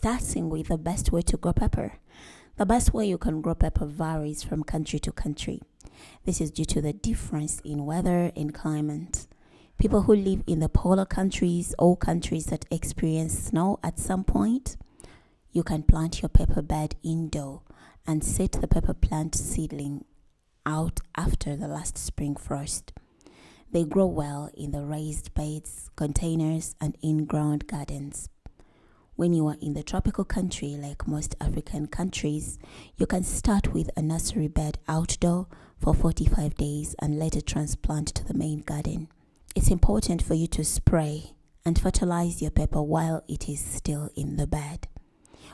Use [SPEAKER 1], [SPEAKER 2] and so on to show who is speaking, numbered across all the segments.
[SPEAKER 1] Starting with the best way to grow pepper. The best way you can grow pepper varies from country to country. This is due to the difference in weather and climate. People who live in the polar countries or countries that experience snow at some point, you can plant your pepper bed indoor and set the pepper plant seedling out after the last spring frost. They grow well in the raised beds, containers, and in-ground gardens. When you are in the tropical country, like most African countries, you can start with a nursery bed outdoor for 45 days and later transplant to the main garden. It's important for you to spray and fertilize your pepper while it is still in the bed.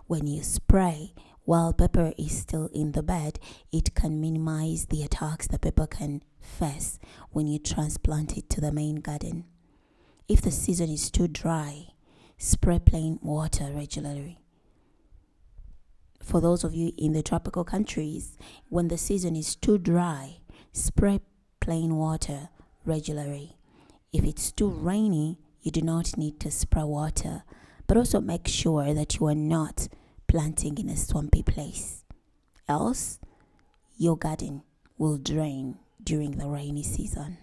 [SPEAKER 1] When you spray while pepper is still in the bed, it can minimize the attacks the pepper can face when you transplant it to the main garden. If the season is too dry, spray plain water regularly. For those of you in the tropical countries, when the season is too dry, spray plain water regularly. If it's too rainy, you do not need to spray water, but also make sure that you are not planting in a swampy place. Else, your garden will drain during the rainy season.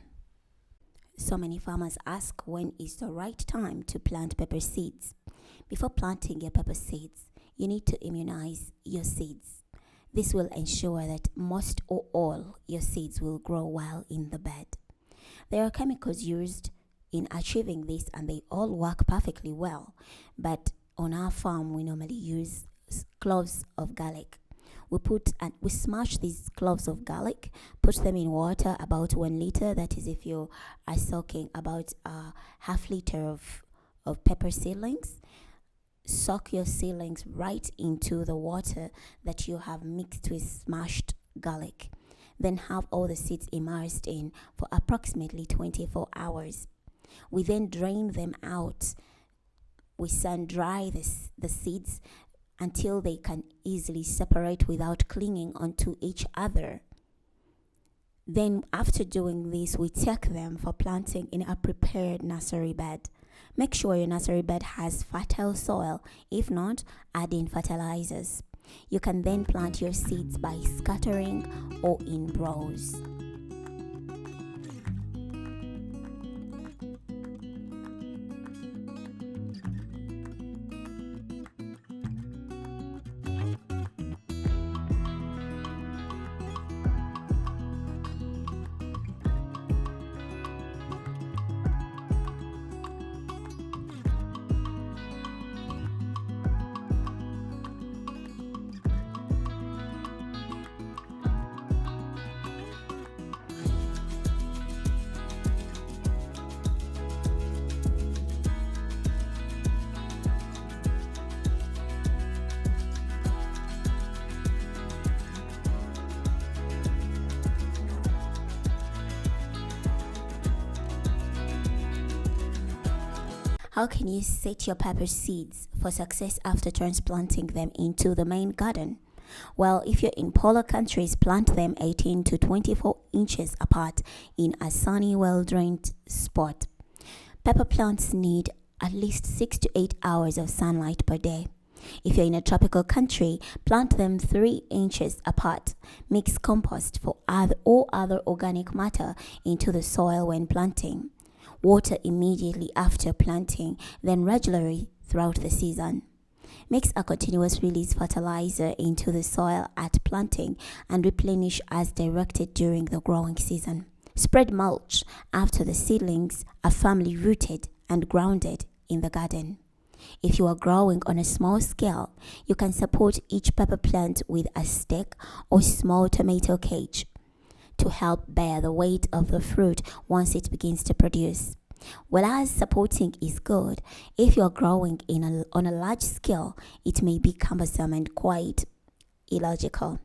[SPEAKER 1] So many farmers ask when is the right time to plant pepper seeds. Before planting your pepper seeds, you need to immunize your seeds. This will ensure that most or all your seeds will grow well in the bed. There are chemicals used in achieving this and they all work perfectly well. But on our farm, we normally use cloves of garlic. We smash these cloves of garlic, put them in water about 1 liter. That is if you are soaking about a half liter of pepper seedlings. Soak your seedlings right into the water that you have mixed with smashed garlic. Then have all the seeds immersed in for approximately 24 hours. We then drain them out. We sun dry the seeds until they can easily separate without clinging onto each other. Then after doing this, we take them for planting in a prepared nursery bed. Make sure your nursery bed has fertile soil. If not, add in fertilizers. You can then plant your seeds by scattering or in rows. How can you set your pepper seeds for success after transplanting them into the main garden? Well, if you're in polar countries, plant them 18 to 24 inches apart in a sunny, well-drained spot. Pepper plants need at least 6 to 8 hours of sunlight per day. If you're in a tropical country, plant them 3 inches apart. Mix compost for other organic matter into the soil when planting. Water immediately after planting, then regularly throughout the season. Mix a continuous release fertilizer into the soil at planting and replenish as directed during the growing season. Spread mulch after the seedlings are firmly rooted and grounded in the garden. If you are growing on a small scale, you can support each pepper plant with a stake or small tomato cage to help bear the weight of the fruit once it begins to produce. Whereas supporting is good, if you are growing on a large scale, it may be cumbersome and quite illogical.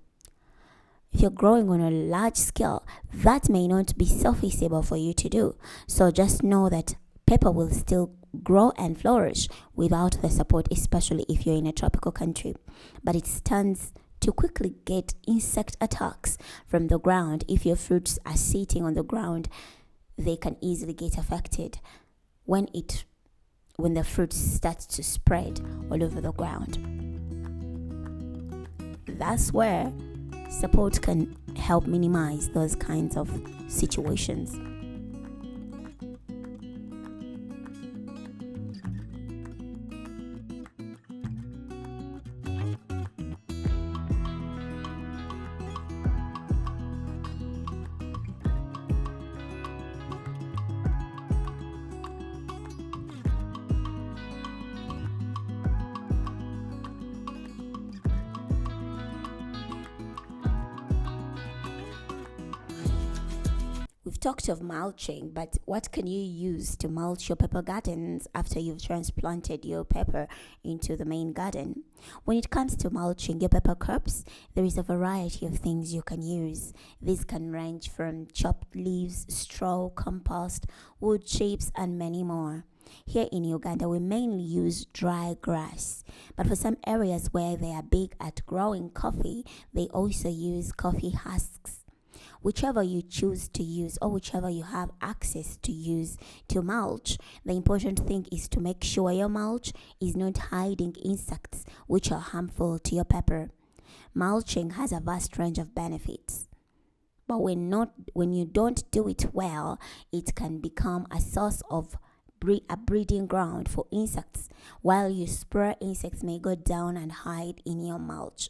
[SPEAKER 1] If you're growing on a large scale, that may not be so feasible for you to do. So just know that pepper will still grow and flourish without the support, especially if you're in a tropical country. But it stands to quickly get insect attacks from the ground. If your fruits are sitting on the ground, they can easily get affected when the fruit starts to spread all over the ground. That's where support can help minimize those kinds of situations. We've talked of mulching, but what can you use to mulch your pepper gardens after you've transplanted your pepper into the main garden? When it comes to mulching your pepper crops, there is a variety of things you can use. These can range from chopped leaves, straw, compost, wood chips, and many more. Here in Uganda, we mainly use dry grass, but for some areas where they are big at growing coffee, they also use coffee husks. Whichever you choose to use or whichever you have access to use to mulch, the important thing is to make sure your mulch is not hiding insects which are harmful to your pepper. Mulching has a vast range of benefits, but when you don't do it well, it can become a source of a breeding ground for insects. While you spray, insects may go down and hide in your mulch.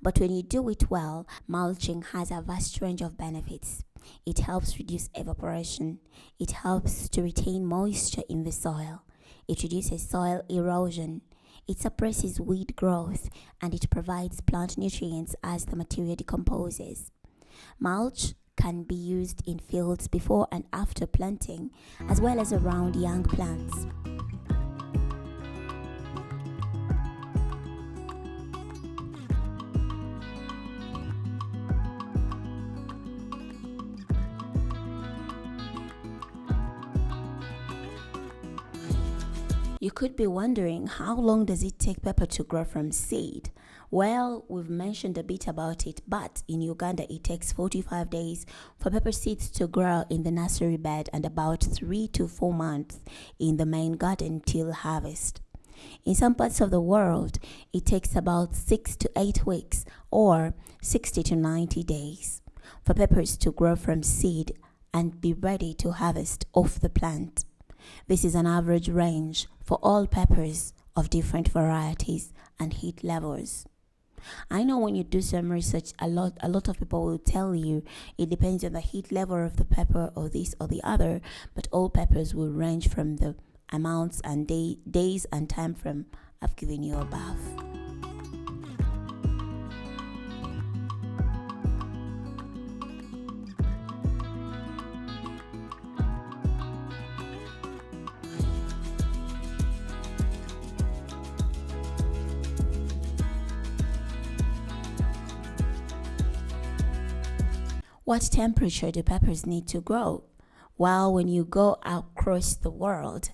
[SPEAKER 1] But when you do it well, mulching has a vast range of benefits. It helps reduce evaporation. It helps to retain moisture in the soil. It reduces soil erosion. It suppresses weed growth, and it provides plant nutrients as the material decomposes. Mulch can be used in fields before and after planting, as well as around young plants. You could be wondering, how long does it take pepper to grow from seed? Well, we've mentioned a bit about it, but in Uganda it takes 45 days for pepper seeds to grow in the nursery bed and about 3 to 4 months in the main garden till harvest. In some parts of the world, it takes about 6 to 8 weeks or 60 to 90 days for peppers to grow from seed and be ready to harvest off the plant. This is an average range for all peppers of different varieties and heat levels. I know when you do some research, a lot of people will tell you it depends on the heat level of the pepper or this or the other, but all peppers will range from the amounts and days and time frame I've given you above. What temperature do peppers need to grow? Well, when you go across the world,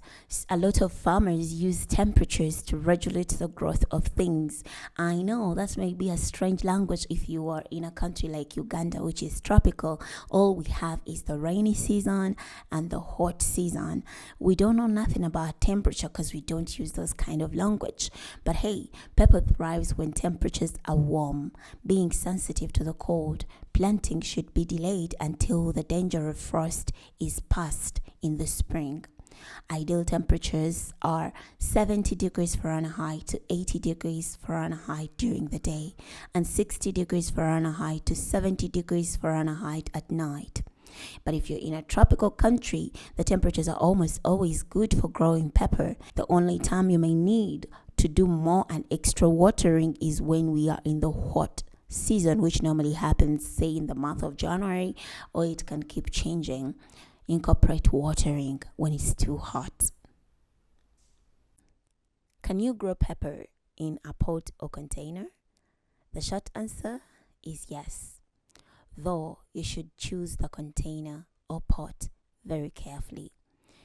[SPEAKER 1] a lot of farmers use temperatures to regulate the growth of things. I know that may be a strange language if you are in a country like Uganda, which is tropical. All we have is the rainy season and the hot season. We don't know nothing about temperature because we don't use those kind of language. But hey, pepper thrives when temperatures are warm. Being sensitive to the cold, planting should be delayed until the danger of frost is past in the spring. Ideal temperatures are 70 degrees Fahrenheit to 80 degrees Fahrenheit during the day and 60 degrees Fahrenheit to 70 degrees Fahrenheit at night. But if you're in a tropical country, the temperatures are almost always good for growing pepper. The only time you may need to do more and extra watering is when we are in the hot season, which normally happens, say, in the month of January, or it can keep changing. Incorporate watering when it's too hot. Can you grow pepper in a pot or container? The short answer is yes, though you should choose the container or pot very carefully.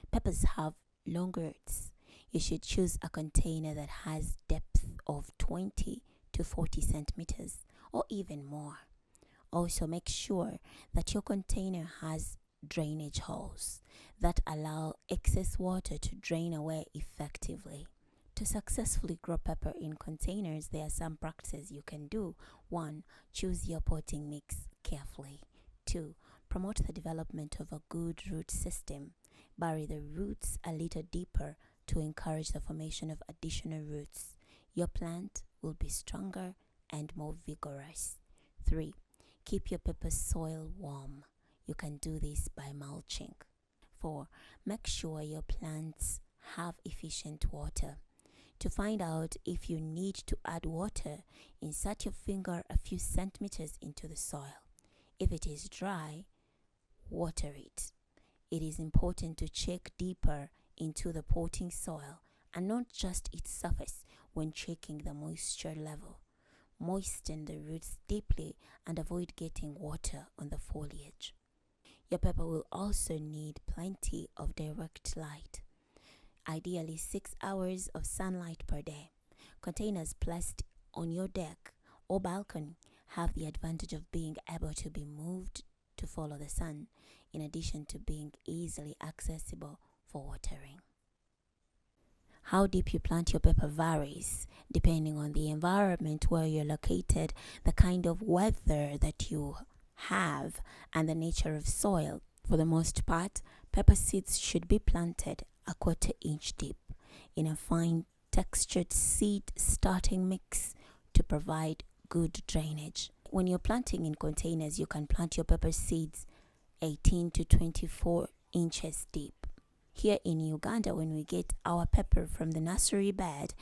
[SPEAKER 1] Peppers have long roots. You should choose a container that has depth of 20 to 40 centimeters or even more. Also, make sure that your container has drainage holes that allow excess water to drain away effectively. To successfully grow pepper in containers, there are some practices you can do. 1. Choose your potting mix carefully. 2. Promote the development of a good root system. Bury the roots a little deeper to encourage the formation of additional roots. Your plant will be stronger and more vigorous. 3. Keep your pepper soil warm. You can do this by mulching. 4. Make sure your plants have efficient water. To find out if you need to add water, insert your finger a few centimeters into the soil. If it is dry, water it. It is important to check deeper into the potting soil and not just its surface when checking the moisture level. Moisten the roots deeply and avoid getting water on the foliage. Your pepper will also need plenty of direct light. Ideally 6 hours of sunlight per day. Containers placed on your deck or balcony have the advantage of being able to be moved to follow the sun, in addition to being easily accessible for watering. How deep you plant your pepper varies depending on the environment where you're located, the kind of weather that you have, and the nature of soil. For the most part, pepper seeds should be planted a 1/4 inch deep in a fine textured seed starting mix to provide good drainage. When you're planting in containers, you can plant your pepper seeds 18 to 24 inches deep. Here in Uganda, when we get our pepper from the nursery bed,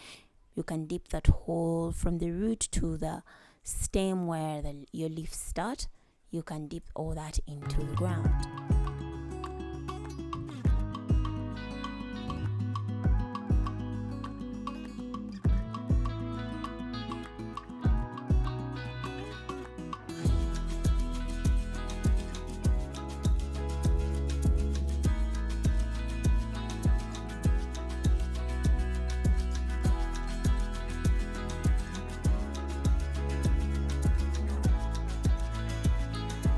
[SPEAKER 1] you can dip that hole from the root to the stem where your leaves start. You can dip all that into the ground.